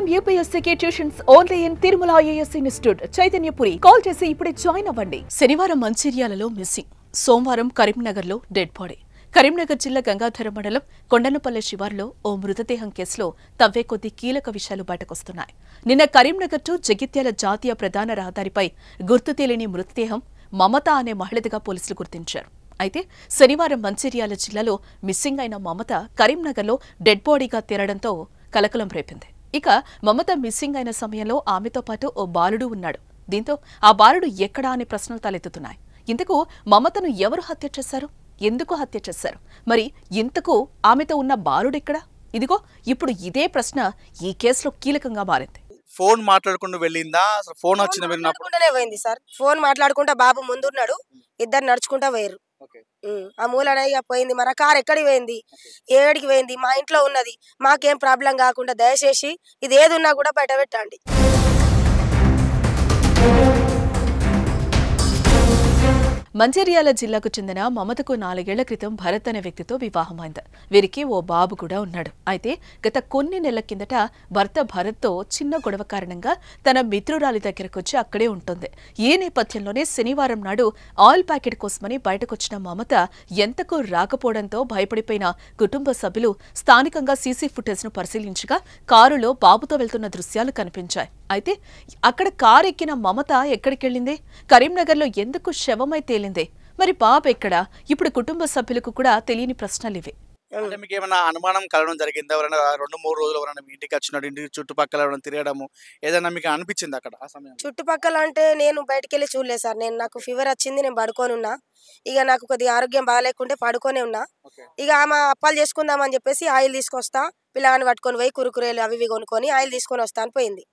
IIM UPSC tuitions only in Tirumala IAS institute Chaitanyapuri. Call చేసి ఇప్పుడే join అవ్వండి. శనివారం మంచిర్యాలలో మిస్సింగ్, సోమవారం కరీంనగర్లో డెడ్ బాడీ. కరీంనగర్ జిల్లా గంగాధర మండలం కొండనపల్లె శివార్లో ఓ మృతదేహం కేసులో తవ్వే కొద్ది కీలక విషయాలు బయటకొస్తున్నాయి. నిన్న కరీంనగర్ టు జగిత్యాల జాతీయ ప్రధాన రహదారిపై గుర్తు తెలియని మృతదేహం మమత అనే మహిళదిగా పోలీసులు గుర్తించారు. అయితే శనివారం మంచిర్యాల జిల్లాలో మిస్సింగ్ అయిన మమత కరీంనగర్లో డెడ్ బాడీగా తేలడంతో కలకలం రేపింది. ఇక మమత మిస్సింగ్ అయిన సమయంలో ఆమెతో పాటు ఓ బాలుడు ఉన్నాడు. దీంతో ఆ బాలుడు ఎక్కడా అనే ప్రశ్నలు తలెత్తుతున్నాయి. ఇంతకు మమతను ఎవరు హత్య చేశారు, ఎందుకు హత్య చేశారు, మరి ఇంతకు ఆమెతో ఉన్న బాలుడెక్కడా? ఇదిగో ఇప్పుడు ఇదే ప్రశ్న ఈ కేసులో కీలకంగా మారింది. ఫోన్ మాట్లాడుకుంటూ వెళ్ళిందా? అసలు ఫోన్ వచ్చిన పోయింది సార్. ఫోన్ మాట్లాడుకుంటా బాబు ముందున్నాడు, ఇద్దరు నడుచుకుంటా పోయారు. ఆ మూలనే ఇక పోయింది. మన కార్ ఎక్కడికి పోయింది, ఏడికి పోయింది, మా ఇంట్లో ఉన్నది, మాకేం ప్రాబ్లం కాకుండా దయచేసి ఇది ఏది ఉన్నా కూడా బయట పెట్టండి. మంచిర్యాల జిల్లాకు చెందిన మమతకు 4 ఏళ్ల క్రితం భరత్ అనే వ్యక్తితో వివాహమైంది. వీరికి ఓ బాబు కూడా ఉన్నాడు. అయితే గత కొన్ని నెలల కిందట భర్త భరత్తో చిన్న గొడవ కారణంగా తన మిత్రురాలి దగ్గరకొచ్చి అక్కడే ఉంటుంది. ఈ నేపథ్యంలోనే శనివారం నాడు ఆయిల్ ప్యాకెట్ కోసమని బయటకొచ్చిన మమత ఎంతకు రాకపోవడంతో భయపడిపోయిన కుటుంబ సభ్యులు స్థానికంగా సీసీ ఫుటేజ్ను పరిశీలించగా కారులో బాబుతో వెళ్తున్న దృశ్యాలు కనిపించాయి. అయితే అక్కడ కారు ఎక్కిన మమత ఎక్కడికెళ్లింది, కరీంనగర్లో ఎందుకు శవమై తేలింది, మరి బాబు ఎక్కడా? ఇప్పుడు కుటుంబ సభ్యులకు కూడా తెలియని ప్రశ్నలివే. అంటే మీకు ఏమైనా అనుమానం కలగడం జరిగిందా? ఎవరైనా 2-3 రోజులు ఎవరైనా మీ ఇంటికి వచ్చినట్టు ఇంటి చుట్టుపక్కల ఎవరైనా తిరగడము ఏదైనా మీకు అనిపించింది అక్కడ ఆ సమయం? చుట్టుపక్కల అంటే నేను బయటకు వెళ్ళి చూడలేదు సార్. నాకు ఫీవర్ వచ్చింది, నేను పడుకొని ఉన్నా. ఇక నాకు కొద్దిగా ఆరోగ్యం బాగాలేకుంటే పడుకొనే ఉన్నా. ఇక ఆమె అప్పాలు చేసుకుందామని చెప్పేసి ఆయిల్ తీసుకొస్తా, పిల్లగాని పట్టుకొని పోయి కురుకురేలు అవి ఇవి కొనుక్కొని ఆయిల్ తీసుకొని వస్తా అని పోయింది.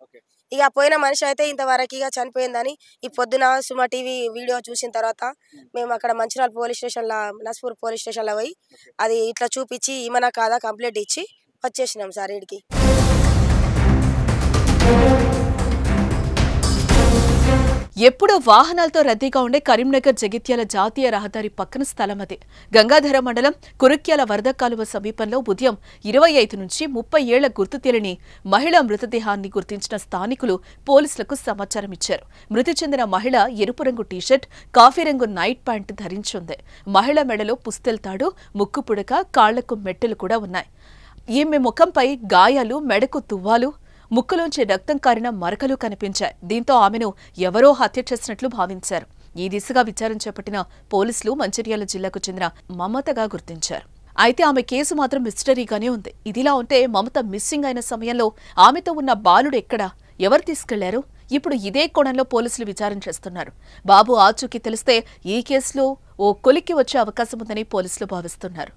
ఇక పోయిన మనిషి అయితే ఇంతవరకు ఇక చనిపోయిందని ఈ పొద్దున సుమ టీవీ వీడియో చూసిన తర్వాత మేము అక్కడ మంచిర్యాల పోలీస్ స్టేషన్లో, నస్పూర్ పోలీస్ స్టేషన్లో పోయి అది ఇట్లా చూపించి ఏమన్నా కాదా కంప్లైంట్ ఇచ్చి వచ్చేసినాం సార్ ఈడికి. ఎప్పుడూ వాహనాలతో రద్దీగా ఉండే కరీంనగర్ జగిత్యాల జాతీయ రహదారి పక్కన స్థలం అది. గంగాధర మండలం కురుక్యాల వరద కాలువ సమీపంలో ఉదయం 25 నుంచి 30 ఏళ్ల గుర్తు తెలియని మహిళ మృతదేహాన్ని గుర్తించిన స్థానికులు పోలీసులకు సమాచారం ఇచ్చారు. మృతి చెందిన మహిళ ఎరుపు రంగు టీషర్ట్, కాఫీ రంగు నైట్ ప్యాంట్ ధరించుంది. మహిళ మెడలో పుస్తెల్తాడు, ముక్కు పుడక, కాళ్లకు మెట్టెలు కూడా ఉన్నాయి. ఈమె ముఖంపై గాయాలు, మెడకు తువ్వాలు, ముక్కులోంచి రక్తం కారిన మరకలు కనిపించాయి. దీంతో ఆమెను ఎవరో హత్య చేసినట్లు భావించారు. ఈ దిశగా విచారణ చేపట్టిన పోలీసులు మంచిర్యాల జిల్లాకు చెందిన మమతగా గుర్తించారు. అయితే ఆమె కేసు మాత్రం మిస్టరీగానే ఉంది. ఇదిలా ఉంటే మమత మిస్సింగ్ అయిన సమయంలో ఆమెతో ఉన్న బాలుడు ఎక్కడా, ఎవరు తీసుకెళ్లారు? ఇప్పుడు ఇదే కోణంలో పోలీసులు విచారణ చేస్తున్నారు. బాబు ఆచూకీ తెలిస్తే ఈ కేసులో ఓ కొలిక్కి వచ్చే అవకాశం ఉందని పోలీసులు భావిస్తున్నారు.